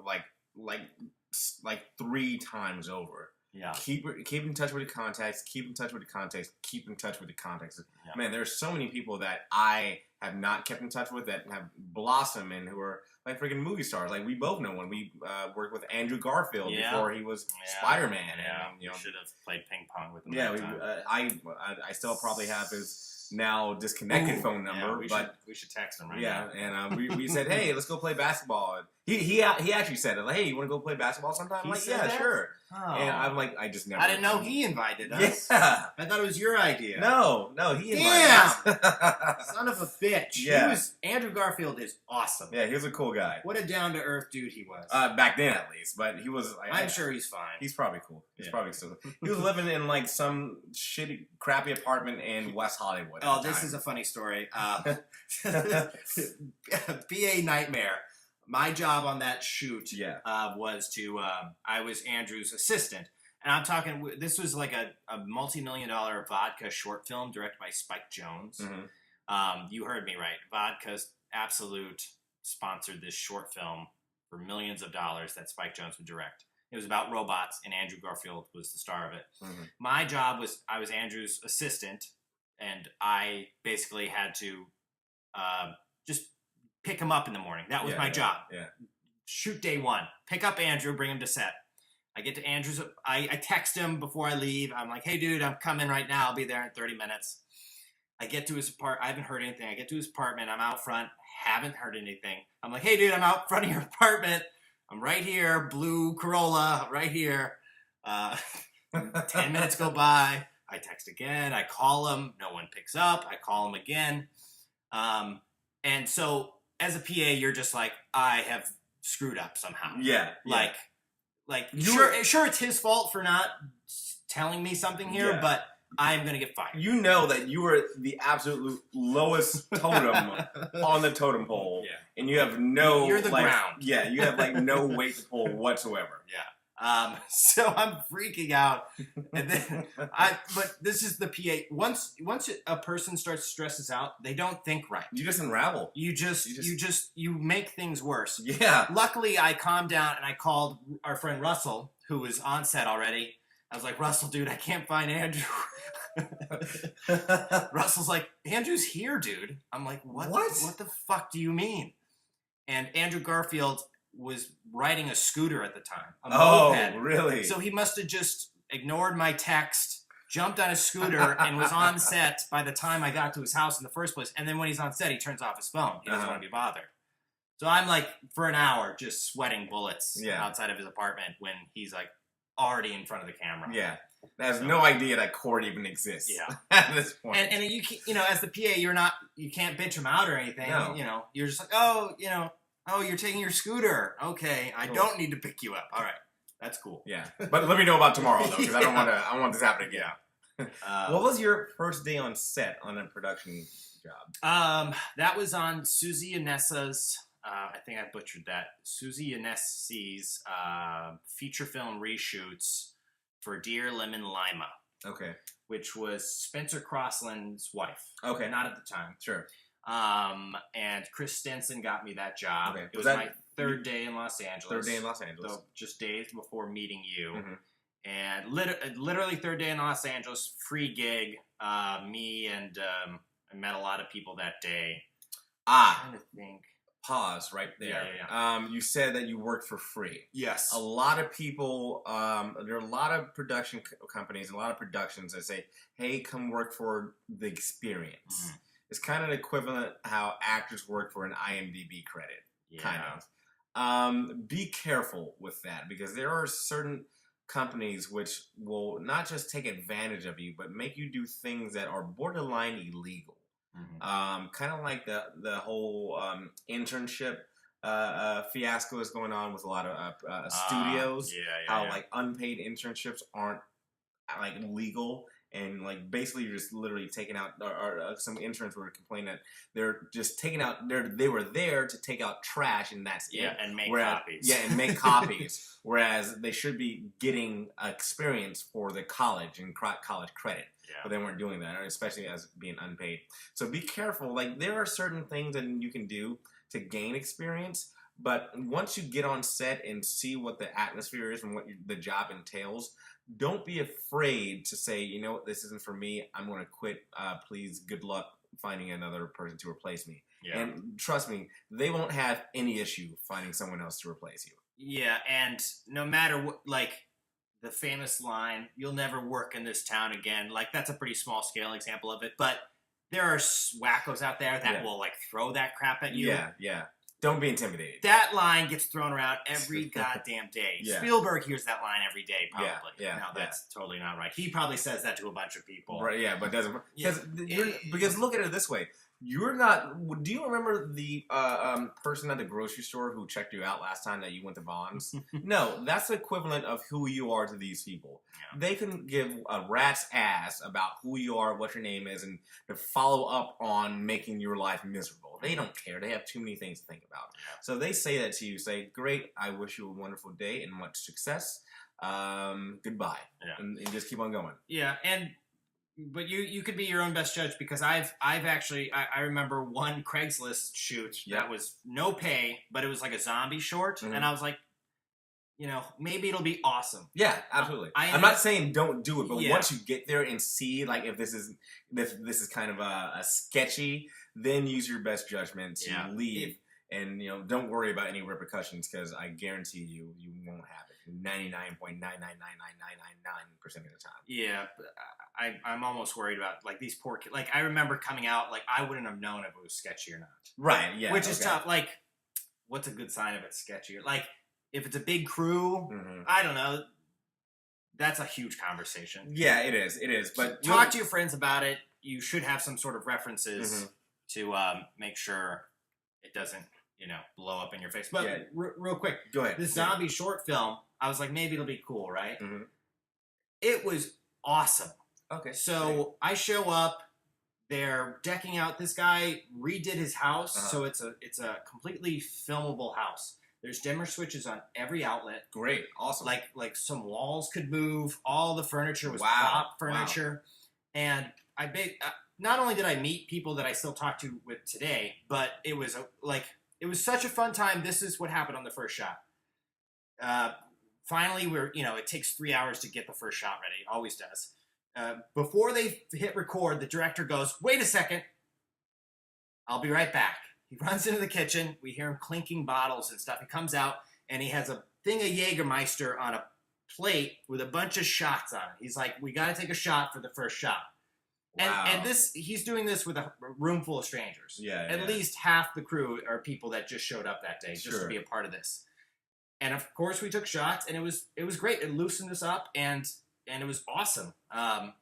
3 times over. Yeah. Keep in touch with the contacts. Keep in touch with the contacts. Keep in touch with the contacts. Yeah. Man, there's so many people that I have not kept in touch with that have blossomed and who are freaking movie stars. We both know when we worked with Andrew Garfield before he was Spider-Man. Yeah. And, you should have played ping pong with him. Yeah, I still probably have his now disconnected phone number. Yeah, we should text him right now. Yeah, and we said, hey, let's go play basketball. He actually said, hey, you want to go play basketball sometime? I'm sure. Oh. And I'm I just never. I didn't know he invited us. Yeah. I thought it was your idea. No, he invited us. Son of a bitch. Yeah. Andrew Garfield is awesome. Yeah, he was a cool guy. What a down-to-earth dude he was. Back then, at least. But he was... I'm sure he's fine. He's probably cool. He's probably still... He was living in, some shitty, crappy apartment in West Hollywood. Oh, this is a funny story. PA Nightmare. My job on that shoot was to... I was Andrew's assistant. And I'm talking... This was a multi-million-dollar vodka short film directed by Spike Jonze. Mm-hmm. You heard me right. Vodka's Absolute sponsored this short film for millions of dollars that Spike Jonze would direct. It was about robots, and Andrew Garfield was the star of it. Mm-hmm. My job was I was Andrew's assistant, and I basically had to just pick him up in the morning. That was my job. Yeah. Shoot day 1. Pick up Andrew, bring him to set. I get to Andrew's. I text him before I leave. I'm like, hey, dude, I'm coming right now. I'll be there in 30 minutes. I get to his apartment. I haven't heard anything. I get to his apartment. I'm out front. Haven't heard anything. I'm like, hey, dude, I'm out front of your apartment. I'm right here. Blue Corolla, right here. 10 minutes go by. I text again. I call him. No one picks up. I call him again. And so as a PA, you're just like, I have screwed up somehow. Yeah. Sure, it's his fault for not telling me something here, but I'm going to get fired. You know that you are the absolute lowest totem on the totem pole. Yeah. And you have no... You're the ground. Yeah, you have no weight to pull whatsoever. Yeah. So I'm freaking out. And then but this is the PA. Once a person stresses out, they don't think right. You just unravel. You make things worse. Yeah. Luckily, I calmed down and I called our friend Russell, who was on set already. I was like, Russell, dude, I can't find Andrew. Russell's like, Andrew's here, dude. I'm like, what the fuck do you mean? And Andrew Garfield was riding a scooter at the time. A moped. Really? So he must have just ignored my text, jumped on a scooter, and was on set by the time I got to his house in the first place. And then when he's on set, he turns off his phone. He doesn't want to be bothered. So I'm like, for an hour, just sweating bullets outside of his apartment when he's like already in front of the camera. Yeah. Has no idea that Cord even exists. Yeah. At this point. And you know, as the PA, you can't bitch him out or anything. No. You know, you're just like, oh, you're taking your scooter. Okay, I don't need to pick you up. All right, that's cool. Yeah, but let me know about tomorrow though, because I don't want this happening again. What was your first day on set on a production job? That was on Susie Anessa's. I think I butchered that. Susie Anessi's feature film reshoots for Dear Lemon Lima. Okay. Which was Spencer Crossland's wife. Okay. Not at the time. Sure. And Chris Stenson got me that job. Okay. It was my third day in Los Angeles. Third day in Los Angeles. So just days before meeting you. Mm-hmm. And literally third day in Los Angeles, free gig. Me and I met a lot of people that day. I'm trying to think. Pause right there. Yeah. You said that you worked for free. Yes. A lot of people, there are a lot of production companies, a lot of productions that say, hey, come work for the experience. Mm-hmm. It's kind of equivalent how actors work for an IMDb credit. Yeah. Kind of. Be careful with that because there are certain companies which will not just take advantage of you, but make you do things that are borderline illegal. Mm-hmm. Kind of like the whole internship fiasco is going on with a lot of studios. How like unpaid internships aren't like legal, and like basically you're just literally taking out. Or some interns were complaining that they're just taking out. They were there to take out trash, and that's it. And make copies. Yeah, and make copies. Whereas they should be getting experience for the college and college credit. Yeah. But they weren't doing that, especially as being unpaid. So be careful. Like there are certain things that you can do to gain experience, but once you get on set and see what the atmosphere is and what the job entails, don't be afraid to say, you know what, this isn't for me. I'm going to quit. Please, good luck finding another person to replace me. Yeah. And trust me, they won't have any issue finding someone else to replace you. Yeah, and no matter what, like the famous line, "You'll never work in this town again." Like that's a pretty small scale example of it, but there are wackos out there that will like throw that crap at you. Yeah. Don't be intimidated. That line gets thrown around every goddamn day. Yeah. Spielberg hears that line every day, probably. Yeah. No, that's totally not right. He probably says that to a bunch of people. Right, yeah, but doesn't. Because look at it this way. You're not. Do you remember the person at the grocery store who checked you out last time that you went to Vons? No, that's the equivalent of who you are to these people. Yeah. They can give a rat's ass about who you are, what your name is, and to follow up on making your life miserable. They don't care. They have too many things to think about. Yeah. So they say that to you. Say, "Great, I wish you a wonderful day and much success. Goodbye," and just keep on going. Yeah, but you could be your own best judge because I've actually I remember one Craigslist shoot that was no pay, but it was like a zombie short, and I was like, maybe it'll be awesome. Yeah, absolutely. I'm not saying don't do it, but once you get there and see like if this is kind of a sketchy, then use your best judgment to leave. And don't worry about any repercussions because I guarantee you won't have it 99.9999999% of the time. Yeah, I'm almost worried about like these poor kids. Like I remember coming out, like I wouldn't have known if it was sketchy or not. Right. Yeah. Which is tough. Like, what's a good sign if it's sketchy? Like if it's a big crew, I don't know. That's a huge conversation. Yeah, it is. It is. But talk to your friends about it. You should have some sort of references to make sure it doesn't. Blow up in your face. But real quick, go ahead. This zombie short film, I was like, maybe it'll be cool, right? Mm-hmm. It was awesome. Okay. So I show up, they're decking out. This guy redid his house, so it's a completely filmable house. There's dimmer switches on every outlet. Great, awesome. Like some walls could move. All the furniture was prop furniture, and not only did I meet people that I still talk to with today, but it was it was such a fun time. This is what happened on the first shot. finally, it takes 3 hours to get the first shot ready. Always does. Before they hit record, the director goes, "Wait a second. I'll be right back." He runs into the kitchen. We hear him clinking bottles and stuff. He comes out, and he has a thing of Jägermeister on a plate with a bunch of shots on it. He's like, "We got to take a shot for the first shot." Wow. And he's doing this with a room full of strangers. Yeah. At least half the crew are people that just showed up that day just to be a part of this. And of course, we took shots, and it was great. It loosened us up, and it was awesome.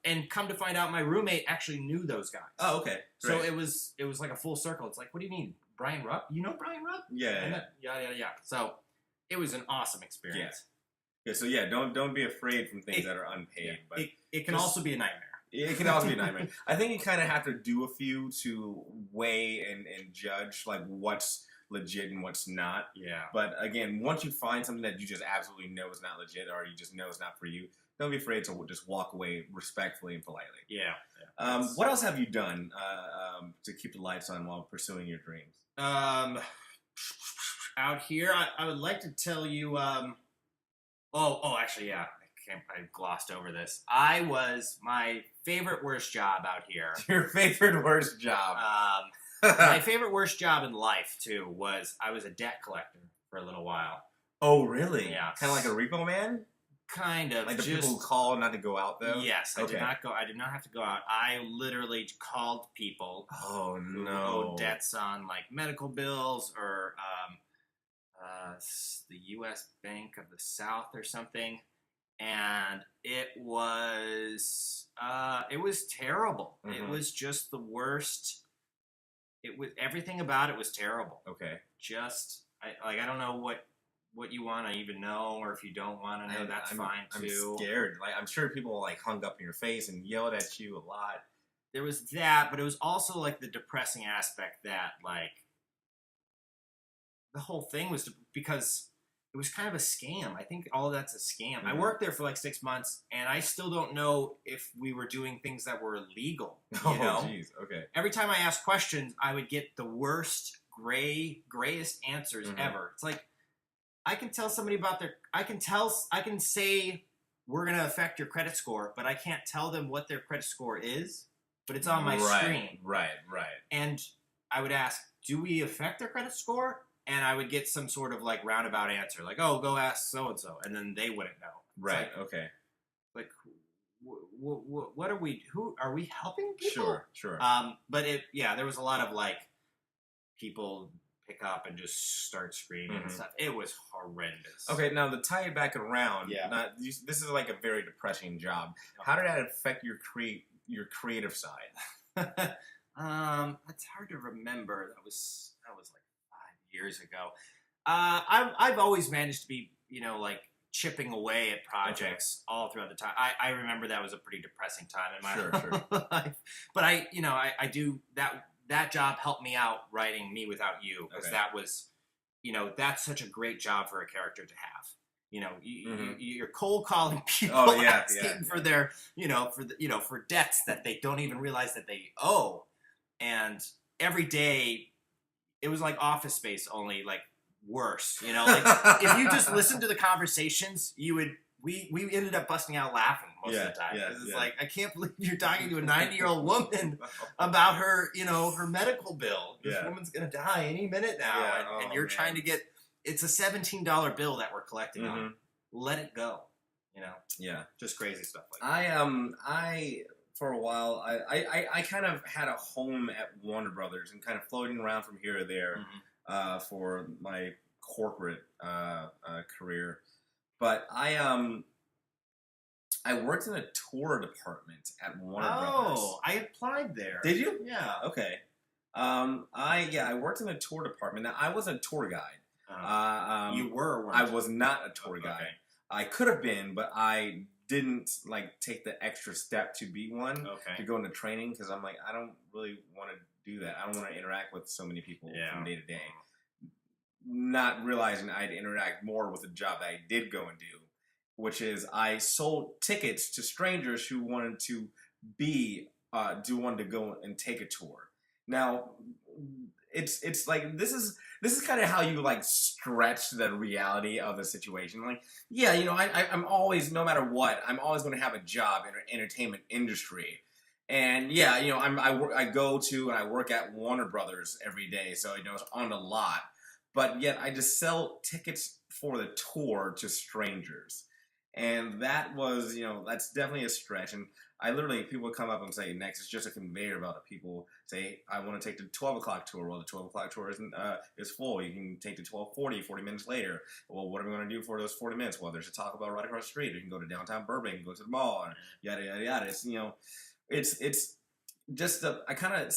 And come to find out, my roommate actually knew those guys. Oh, okay. So Great. it was like a full circle. It's like, what do you mean, Brian Rupp? You know Brian Rupp? Yeah. Yeah. So it was an awesome experience. Yeah. So yeah, don't be afraid from things that are unpaid. Yeah. But it can also be a nightmare. It can also be a nightmare. I think you kind of have to do a few to weigh and judge like what's legit and what's not. Yeah. But again, once you find something that you just absolutely know is not legit, or you just know is not for you, don't be afraid to just walk away respectfully and politely. Yeah. What else have you done to keep the lights on while pursuing your dreams? Out here, I would like to tell you. Actually, yeah. I glossed over this. My favorite worst job out here. Your favorite worst job? My favorite worst job in life, too, was I was a debt collector for a little while. Oh, really? Yeah. Kind of like a repo man? Kind of. Like the people who call not to go out, though? Yes. I did not have to go out. I literally called people who owed debts on, like, medical bills or the U.S. Bank of the South or something. And it was terrible. Mm-hmm. It was just the worst. Everything about it was terrible. Okay. I don't know what you want to even know, or if you don't want to know, that's fine too. I'm scared. Like, I'm sure people like hung up in your face and yelled at you a lot. There was that, but it was also like the depressing aspect that like the whole thing was because it was kind of a scam. I think all of that's a scam. Mm-hmm. I worked there for like 6 months, and I still don't know if we were doing things that were illegal. You know? Jeez. Okay. Every time I asked questions, I would get the worst, grayest answers ever. It's like, I can tell somebody about I can say we're going to affect your credit score, but I can't tell them what their credit score is, but it's on my screen. Right. And I would ask, do we affect their credit score? And I would get some sort of like roundabout answer, like, "Oh, go ask so and so," and then they wouldn't know. Right. Okay. Like, what are we? Who are we helping people? Sure. But there was a lot of like people pick up and just start screaming and stuff. It was horrendous. Okay, now to tie it back around, this is like a very depressing job. How did that affect your creative side? It's hard to remember. That was like years ago. I've always managed to be, like chipping away at projects all throughout the time. I remember that was a pretty depressing time in my life. But I do that job helped me out writing Me Without You, because that was, that's such a great job for a character to have. You're cold calling people asking for their, for debts that they don't even realize that they owe, and every day. It was like Office Space, only like worse. Like if you just listened to the conversations, we ended up busting out laughing most of the time. It's like, I can't believe you're talking to a 90-year-old woman about her, her medical bill. This woman's gonna die any minute now, and you're trying to get. It's a $17 bill that we're collecting on. Let it go. Yeah, just crazy stuff like that. I for a while, I kind of had a home at Warner Brothers and kind of floating around from here to there for my corporate career. But I worked in a tour department at Warner Brothers. Oh, I applied there. Did you? Yeah. Okay. I worked in a tour department. Now, I wasn't a tour guide. You were? I was not a tour guide. Okay. I could have been, but I didn't take the extra step to be one, to go into training, because I'm like, I don't really want to do that. I don't want to interact with so many people from day to day. Not realizing I'd interact more with the job that I did go and do, which is I sold tickets to strangers who wanted to wanted to go and take a tour. Now, it's like this is kind of how you like stretch the reality of the situation. Like, yeah, I'm always, no matter what, I'm always going to have a job in the entertainment industry. And yeah, I go to and I work at Warner Brothers every day, so it's on a lot. But yet I just sell tickets for the tour to strangers, and that was, that's definitely a stretch. And I literally, people would come up and say, next, it's just a conveyor belt of people say, I want to take the 12 o'clock tour. Well, the 12 o'clock tour is full. You can take the 12:40, 40 minutes later. Well, what are we going to do for those 40 minutes? Well, there's a Taco Bell right across the street. You can go to downtown Burbank, go to the mall, and yada, yada, yada. It's just, I kind of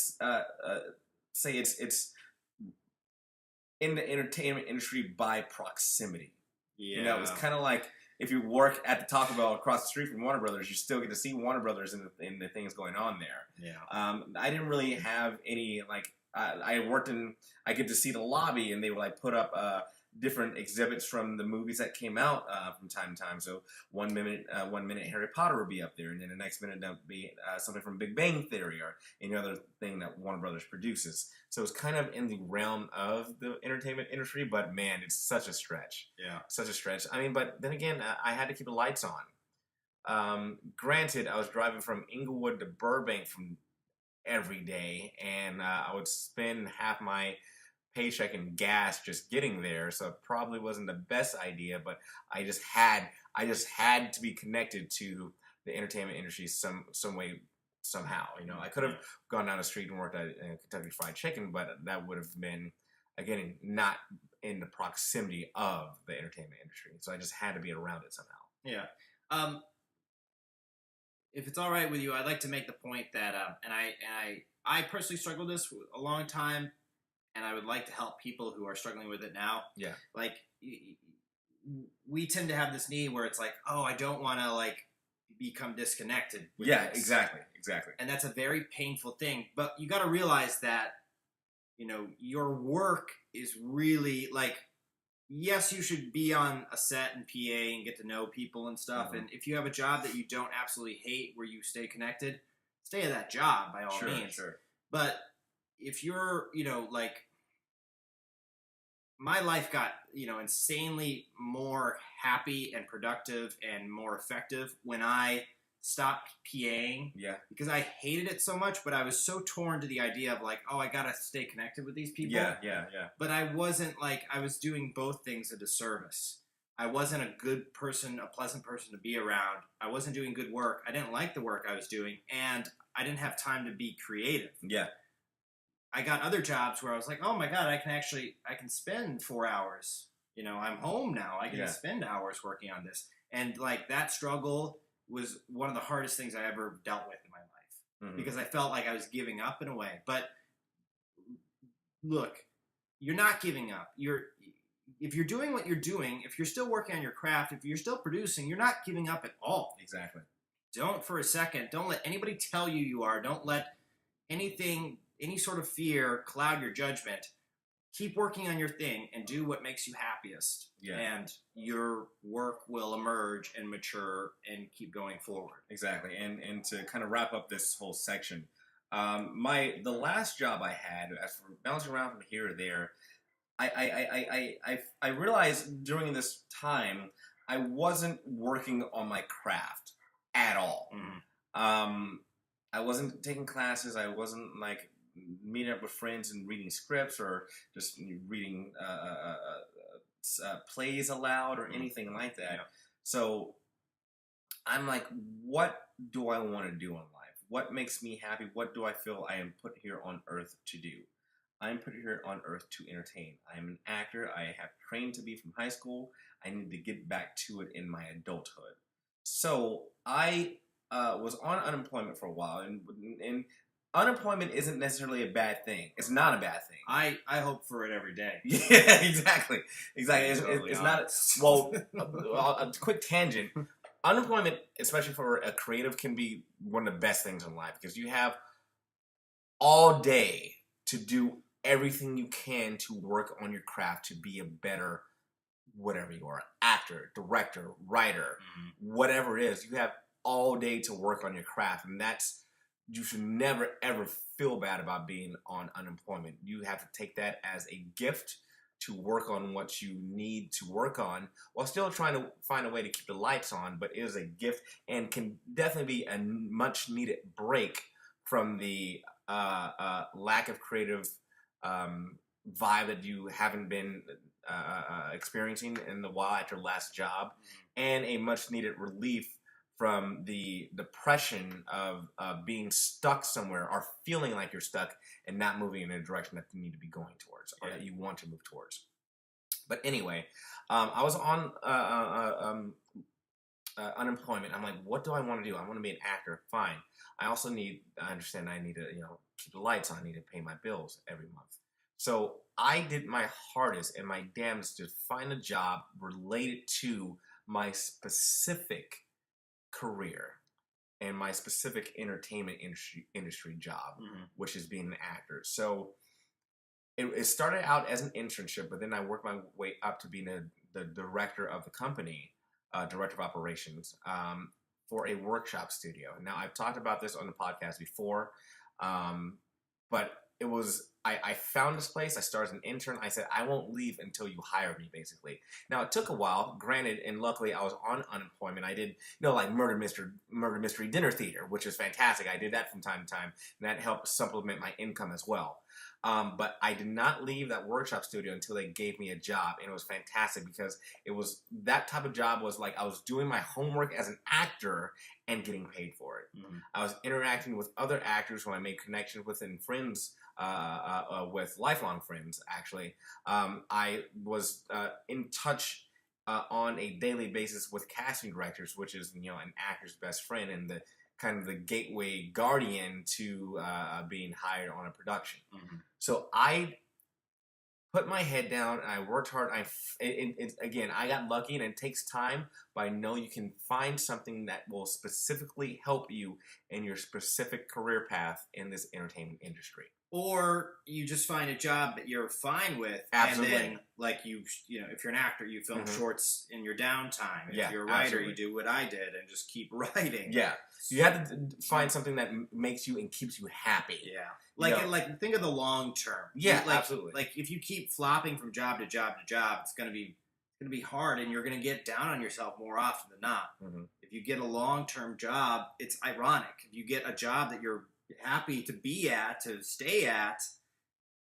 say it's in the entertainment industry by proximity. Yeah. It's kind of like, if you work at the Taco Bell across the street from Warner Brothers, you still get to see Warner Brothers in the things going on there. Yeah. I didn't really have any, like, I get to see the lobby, and they would like put up different exhibits from the movies that came out from time to time. So 1 minute Harry Potter would be up there, and then the next minute that would be something from Big Bang Theory or any other thing that Warner Brothers produces. So it's kind of in the realm of the entertainment industry, but man, it's such a stretch. Yeah. Such a stretch. I mean, but then again, I had to keep the lights on. Granted, I was driving from Inglewood to Burbank from every day, and I would spend half my paycheck in gas just getting there, so it probably wasn't the best idea, but I just had to be connected to the entertainment industry some way, somehow. I could have gone down the street and worked at Kentucky Fried Chicken, but that would have been, again, not in the proximity of the entertainment industry, so I just had to be around it somehow. Yeah. If it's all right with you, I'd like to make the point that, and I personally struggled with this for a long time, and I would like to help people who are struggling with it now. Yeah. Like, we tend to have this need where it's like, oh, I don't want to, like, become disconnected with Yeah, this. exactly. And that's a very painful thing. But you got to realize that, your work is really, like, yes, you should be on a set and PA and get to know people and stuff. Mm-hmm. And if you have a job that you don't absolutely hate where you stay connected, stay at that job by all means. Sure. But if you're, like, my life got, insanely more happy and productive and more effective when I stopped PAing. Yeah. Because I hated it so much, but I was so torn to the idea of, like, oh, I gotta stay connected with these people. Yeah. But I wasn't, like, I was doing both things a disservice. I wasn't a good person, a pleasant person to be around. I wasn't doing good work. I didn't like the work I was doing, and I didn't have time to be creative. Yeah. I got other jobs where I was like, oh my God, I can spend 4 hours. I'm home now. I can spend hours working on this. And, like, that struggle was one of the hardest things I ever dealt with in my life. Mm-hmm. Because I felt like I was giving up in a way. But look, you're not giving up. If you're doing what you're doing, if you're still working on your craft, if you're still producing, you're not giving up at all. Exactly. Don't for a second. Don't let anybody tell you are. Don't let any sort of fear cloud your judgment. Keep working on your thing and do what makes you happiest. Yeah. And your work will emerge and mature and keep going forward. Exactly. And to kind of wrap up this whole section, the last job I had, as for bouncing around from here to there, I realized during this time I wasn't working on my craft at all. Mm-hmm. I wasn't taking classes. I wasn't like meeting up with friends and reading scripts or just reading plays aloud or anything like that. Yeah. So I'm like, what do I want to do in life? What makes me happy? What do I feel I am put here on earth to do? I'm put here on earth to entertain. I am an actor. I have trained to be from high school. I need to get back to it in my adulthood. So I was on unemployment for a while, and unemployment isn't necessarily a bad thing. It's not a bad thing. I hope for it every day. Yeah, exactly. It's not. Well, a quick tangent. Unemployment, especially for a creative, can be one of the best things in life because you have all day to do everything you can to work on your craft to be a better whatever you are, actor, director, writer, whatever it is. You have all day to work on your craft, and that's you should never ever feel bad about being on unemployment. You have to take that as a gift to work on what you need to work on while still trying to find a way to keep the lights on, but it is a gift and can definitely be a much needed break from the lack of creative vibe that you haven't been experiencing in the while at your last job, and a much needed relief from the depression of being stuck somewhere or feeling like you're stuck and not moving in a direction that you need to be going towards or that you want to move towards. But anyway, I was on unemployment. I'm like, what do I want to do? I want to be an actor. Fine. I understand I need to, keep the lights on. I need to pay my bills every month. So I did my hardest and my damnedest to find a job related to my specific career and my specific entertainment industry job, which is being an actor. So it started out as an internship, but then I worked my way up to being the director of the company, director of operations, for a workshop studio. Now, I've talked about this on the podcast before, but it was, I found this place. I started as an intern. I said, I won't leave until you hire me, basically. Now, it took a while, granted, and luckily I was on unemployment. I did, like murder mystery dinner theater, which is fantastic. I did that from time to time, and that helped supplement my income as well. But I did not leave that workshop studio until they gave me a job, and it was fantastic because it was, that type of job was like I was doing my homework as an actor and getting paid for it. I was interacting with other actors who I made connections with and friends, with lifelong friends, actually. I was in touch on a daily basis with casting directors, which is, an actor's best friend and the kind of the gateway guardian to being hired on a production. So I put my head down and I worked hard. Again, I got lucky, and it takes time, but I know you can find something that will specifically help you in your specific career path in this entertainment industry. Or you just find a job that you're fine with. Absolutely. And then, like, if you're an actor, you film shorts in your downtime. If Yeah, you're a writer, absolutely. you do what I did and just keep writing. Yeah. You have to find something that makes you and keeps you happy. Yeah. Like think of the long term. Yeah, absolutely. Like, if you keep flopping from job to job to job, it's going to be hard, and you're going to get down on yourself more often than not. If you get a long-term job, it's ironic. If you get a job that you're happy to be at, to stay at,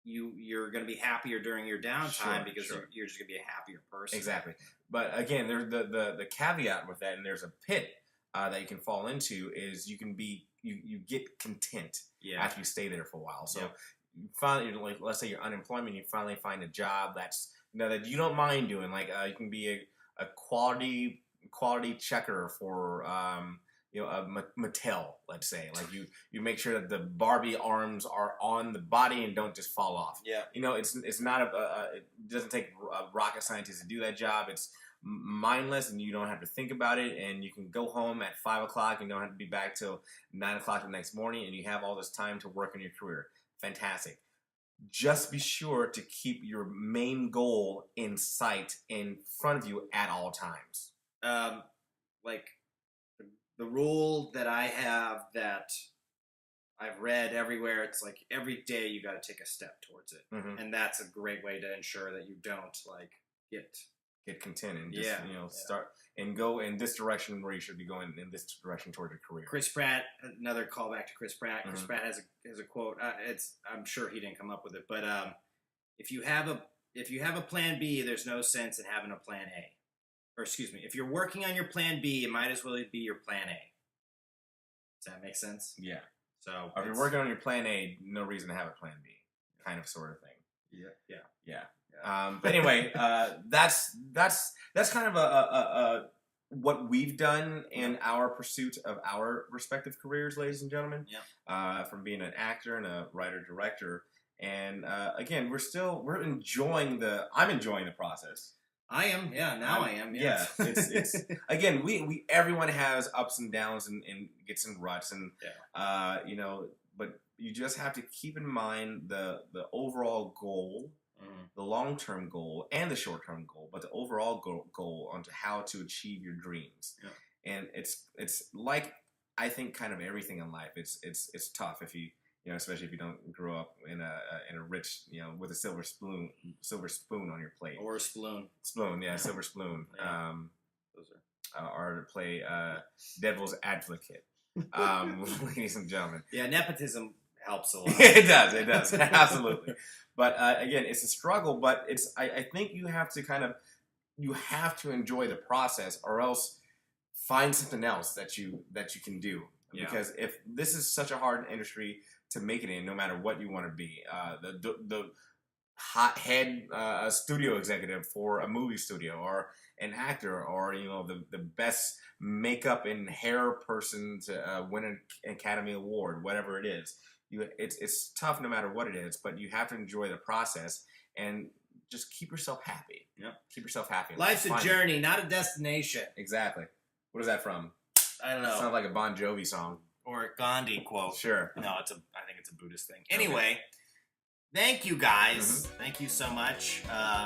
you're going to be happier during your downtime because you're just going to be a happier person. Exactly. But again, there's the caveat with that, and there's a pit that you can fall into, is you can be you get content after you stay there for a while. So you finally, like, let's say you're unemployment, you finally find a job that's that you don't mind doing. Like you can be a quality checker for Mattel, let's say. Like you make sure that the Barbie arms are on the body and don't just fall off. Yeah. It's not it doesn't take a rocket scientist to do that job. It's mindless, and you don't have to think about it, and you can go home at 5 o'clock and don't have to be back till 9 o'clock the next morning, and you have all this time to work on your career. Fantastic. Just be sure to keep your main goal in sight in front of you at all times. Like the rule that I have that I've read everywhere, it's like every day you got to take a step towards it. And that's a great way to ensure that you don't get content and just start and go in this direction where you should be going, in this direction towards your career. Chris Pratt, another callback to Chris Pratt. Chris Pratt has a quote. I'm sure he didn't come up with it, but if you have a plan B, there's no sense in having a plan A. Or excuse me, if you're working on your plan B, it might as well be your plan A. Does that make sense? Yeah. So if you're working on your plan A, no reason to have a plan B, kind of sort of thing. Yeah. But anyway, that's kind of a what we've done in our pursuit of our respective careers, ladies and gentlemen. From being an actor and a writer director, and again, we're enjoying I'm enjoying the process. I am, now I am. Yeah, it's again, everyone has ups and downs and gets in ruts, and but you just have to keep in mind the overall goal. The long-term goal and the short-term goal, but the overall goal onto how to achieve your dreams. And it's like I think kind of everything in life. It's tough if you especially if you don't grow up in a rich with a silver spoon on your plate or a spoon. Silver spoon. Yeah. Those or to play devil's advocate, ladies and gentlemen. Yeah, nepotism helps a lot. It does, absolutely. But again, it's a struggle. But I think you have to enjoy the process, or else find something else that you can do. Yeah. Because if this is such a hard industry to make it in, no matter what you want to be, the hothead studio executive for a movie studio, or an actor, or the best makeup and hair person to win an Academy Award, whatever it is. It's tough no matter what it is, but you have to enjoy the process and just keep yourself happy. Yep. Keep yourself happy. Life's a journey, not a destination. Exactly. What is that from? I don't know. Sounds like a Bon Jovi song. Or a Gandhi quote. Sure. No, I think it's a Buddhist thing. Anyway, thank you guys. Mm-hmm. Thank you so much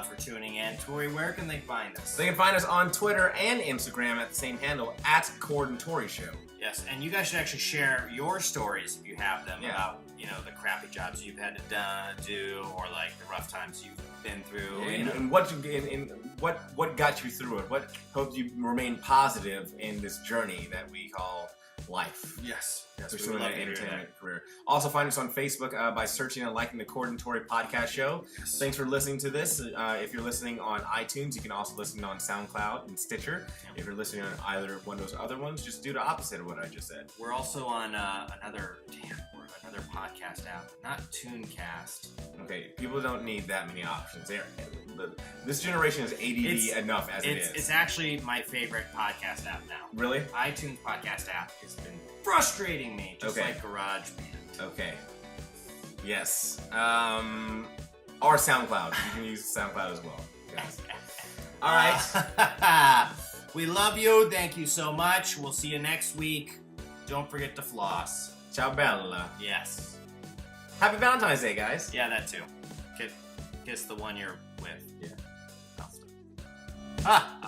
for tuning in. Tori, where can they find us? They can find us on Twitter and Instagram at the same handle, at Cord and Tory Show. Yes, and you guys should actually share your stories if you have them about the crappy jobs you've had to do, or like the rough times you've been through. And what got you through it? What helped you remain positive in this journey that we call life? Yes, Pursuing an entertainment career. Also find us on Facebook by searching and liking the Cord and Tory podcast show. Yes. Thanks for listening to this. If you're listening on iTunes, you can also listen on SoundCloud and Stitcher. Yep. If you're listening on either one of those other ones, just do the opposite of what I just said. We're also on another podcast app, not Tooncast. Okay, people don't need that many options. This generation is ADD enough as it is. It's actually my favorite podcast app now. Really? iTunes podcast app has been frustrating me, just like GarageBand. Okay. Yes. Or SoundCloud. You can use SoundCloud as well. Yes. All right. We love you. Thank you so much. We'll see you next week. Don't forget to floss. Ciao bella. Yes. Happy Valentine's Day, guys. Yeah, that too. Kiss the one you're with. Yeah. Ah!